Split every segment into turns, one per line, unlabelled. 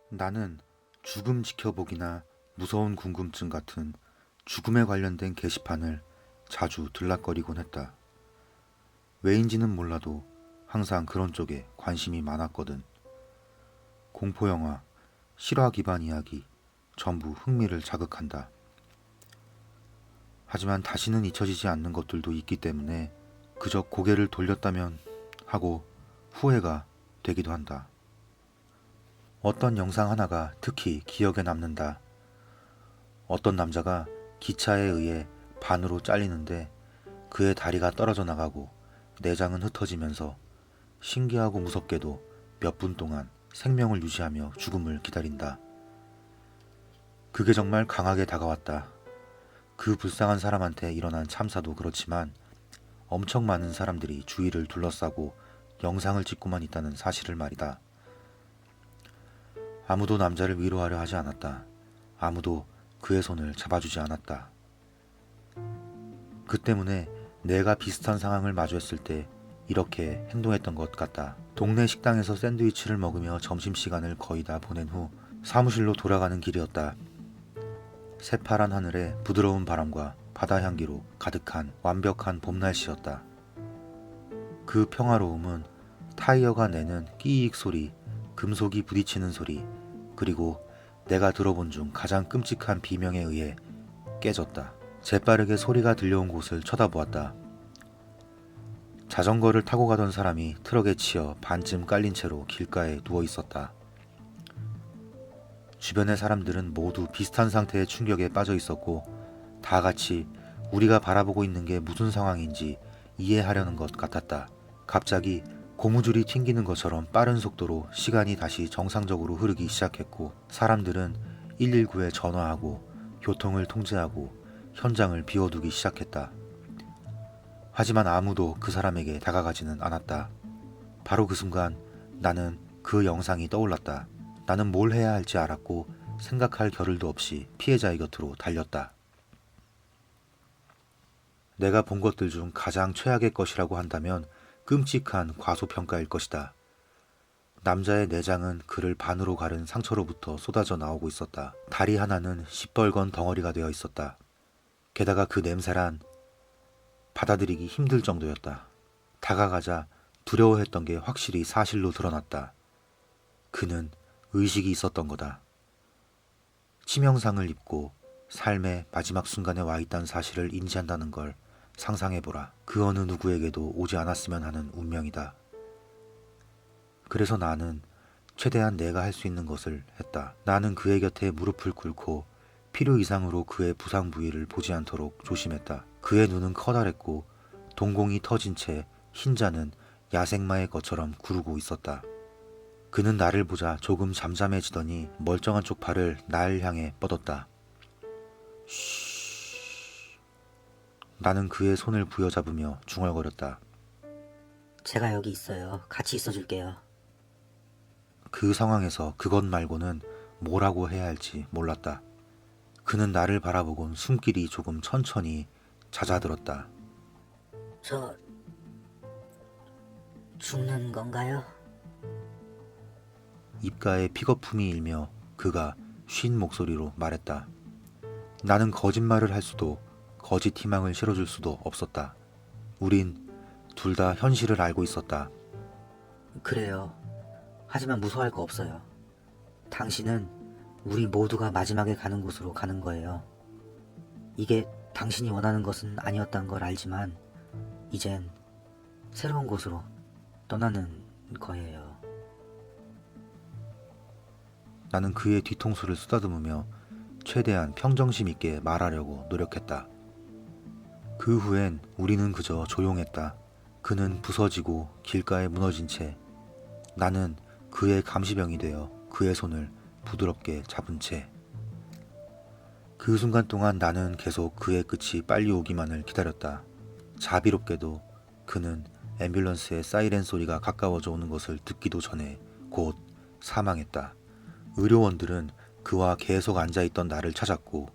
나는 죽음 지켜보기나 무서운 궁금증 같은 죽음에 관련된 게시판을 자주 들락거리곤 했다. 왜인지는 몰라도 항상 그런 쪽에 관심이 많았거든. 공포영화, 실화 기반 이야기, 전부 흥미를 자극한다. 하지만 다시는 잊혀지지 않는 것들도 있기 때문에 그저 고개를 돌렸다면 하고 후회가 되기도 한다. 어떤 영상 하나가 특히 기억에 남는다. 어떤 남자가 기차에 의해 반으로 잘리는데 그의 다리가 떨어져 나가고 내장은 흩어지면서 신기하고 무섭게도 몇 분 동안 생명을 유지하며 죽음을 기다린다. 그게 정말 강하게 다가왔다. 그 불쌍한 사람한테 일어난 참사도 그렇지만 엄청 많은 사람들이 주위를 둘러싸고 영상을 찍고만 있다는 사실을 말이다. 아무도 남자를 위로하려 하지 않았다. 아무도 그의 손을 잡아주지 않았다. 그 때문에 내가 비슷한 상황을 마주했을 때 이렇게 행동했던 것 같다. 동네 식당에서 샌드위치를 먹으며 점심시간을 거의 다 보낸 후 사무실로 돌아가는 길이었다. 새파란 하늘에 부드러운 바람과 바다 향기로 가득한 완벽한 봄 날씨였다. 그 평화로움은 타이어가 내는 끼익 소리, 금속이 부딪히는 소리, 그리고 내가 들어본 중 가장 끔찍한 비명에 의해 깨졌다. 재빠르게 소리가 들려온 곳을 쳐다보았다. 자전거를 타고 가던 사람이 트럭에 치여 반쯤 깔린 채로 길가에 누워 있었다. 주변의 사람들은 모두 비슷한 상태의 충격에 빠져 있었고 다 같이 우리가 바라보고 있는 게 무슨 상황인지 이해하려는 것 같았다. 갑자기 고무줄이 튕기는 것처럼 빠른 속도로 시간이 다시 정상적으로 흐르기 시작했고 사람들은 119에 전화하고 교통을 통제하고 현장을 비워두기 시작했다. 하지만 아무도 그 사람에게 다가가지는 않았다. 바로 그 순간 나는 그 영상이 떠올랐다. 나는 뭘 해야 할지 알았고 생각할 겨를도 없이 피해자의 곁으로 달렸다. 내가 본 것들 중 가장 최악의 것이라고 한다면 끔찍한 과소평가일 것이다. 남자의 내장은 그를 반으로 가른 상처로부터 쏟아져 나오고 있었다. 다리 하나는 시뻘건 덩어리가 되어 있었다. 게다가 그 냄새란 받아들이기 힘들 정도였다. 다가가자 두려워했던 게 확실히 사실로 드러났다. 그는 의식이 있었던 거다. 치명상을 입고 삶의 마지막 순간에 와 있다는 사실을 인지한다는 걸 상상해보라. 그 어느 누구에게도 오지 않았으면 하는 운명이다. 그래서 나는 최대한 내가 할 수 있는 것을 했다. 나는 그의 곁에 무릎을 꿇고 필요 이상으로 그의 부상 부위를 보지 않도록 조심했다. 그의 눈은 커다랬고 동공이 터진 채 흰자는 야생마의 것처럼 구르고 있었다. 그는 나를 보자 조금 잠잠해지더니 멀쩡한 쪽 팔을 날 향해 뻗었다. 쉬. 나는 그의 손을 부여잡으며 중얼거렸다.
제가 여기 있어요. 같이 있어줄게요.
그 상황에서 그것 말고는 뭐라고 해야 할지 몰랐다. 그는 나를 바라보곤 숨길이 조금 천천히 잦아들었다.
저 죽는 건가요?
입가에 픽업품이 일며 그가 쉰 목소리로 말했다. 나는 거짓말을 할 수도 거짓 희망을 실어줄 수도 없었다. 우린 둘 다 현실을 알고 있었다.
그래요. 하지만 무서워할 거 없어요. 당신은 우리 모두가 마지막에 가는 곳으로 가는 거예요. 이게 당신이 원하는 것은 아니었단 걸 알지만 이젠 새로운 곳으로 떠나는 거예요.
나는 그의 뒤통수를 쓰다듬으며 최대한 평정심 있게 말하려고 노력했다. 그 후엔 우리는 그저 조용했다. 그는 부서지고 길가에 무너진 채 나는 그의 감시병이 되어 그의 손을 부드럽게 잡은 채 그 순간 동안 나는 계속 그의 끝이 빨리 오기만을 기다렸다. 자비롭게도 그는 앰뷸런스의 사이렌 소리가 가까워져 오는 것을 듣기도 전에 곧 사망했다. 의료원들은 그와 계속 앉아있던 나를 찾았고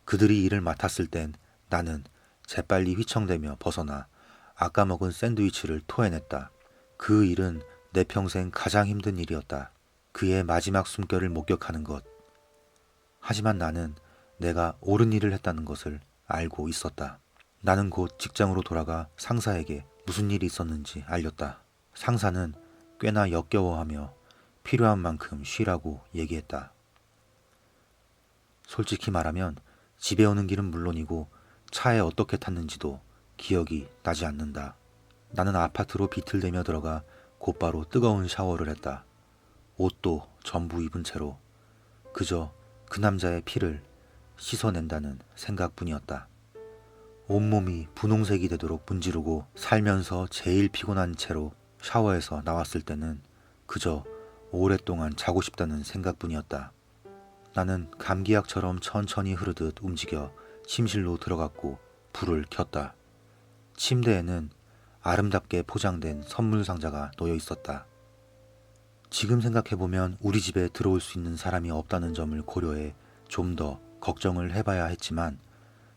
그들이 일을 맡았을 땐 나는 재빨리 휘청대며 벗어나 아까 먹은 샌드위치를 토해냈다. 그 일은 내 평생 가장 힘든 일이었다. 그의 마지막 숨결을 목격하는 것. 하지만 나는 내가 옳은 일을 했다는 것을 알고 있었다. 나는 곧 직장으로 돌아가 상사에게 무슨 일이 있었는지 알렸다. 상사는 꽤나 역겨워하며 필요한 만큼 쉬라고 얘기했다. 솔직히 말하면 집에 오는 길은 물론이고 차에 어떻게 탔는지도 기억이 나지 않는다. 나는 아파트로 비틀대며 들어가 곧바로 뜨거운 샤워를 했다. 옷도 전부 입은 채로 그저 그 남자의 피를 씻어낸다는 생각뿐이었다. 온몸이 분홍색이 되도록 문지르고 살면서 제일 피곤한 채로 샤워에서 나왔을 때는 그저 오랫동안 자고 싶다는 생각뿐이었다. 나는 감기약처럼 천천히 흐르듯 움직여 침실로 들어갔고 불을 켰다. 침대에는 아름답게 포장된 선물 상자가 놓여 있었다. 지금 생각해보면 우리 집에 들어올 수 있는 사람이 없다는 점을 고려해 좀 더 걱정을 해봐야 했지만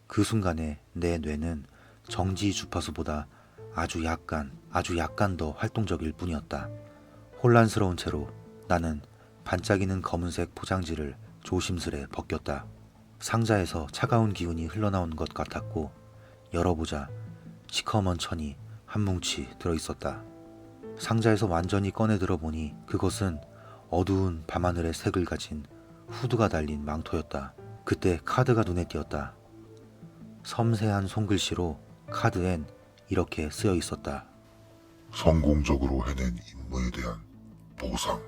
그 순간에 내 뇌는 정지 주파수보다 아주 약간 더 활동적일 뿐이었다. 혼란스러운 채로 나는 반짝이는 검은색 포장지를 조심스레 벗겼다. 상자에서 차가운 기운이 흘러나온 것 같았고 열어보자 시커먼 천이 한 뭉치 들어있었다. 상자에서 완전히 꺼내 들어보니 그것은 어두운 밤하늘의 색을 가진 후드가 달린 망토였다. 그때 카드가 눈에 띄었다. 섬세한 손글씨로 카드엔 이렇게 쓰여 있었다.
성공적으로 해낸 임무에 대한 보상.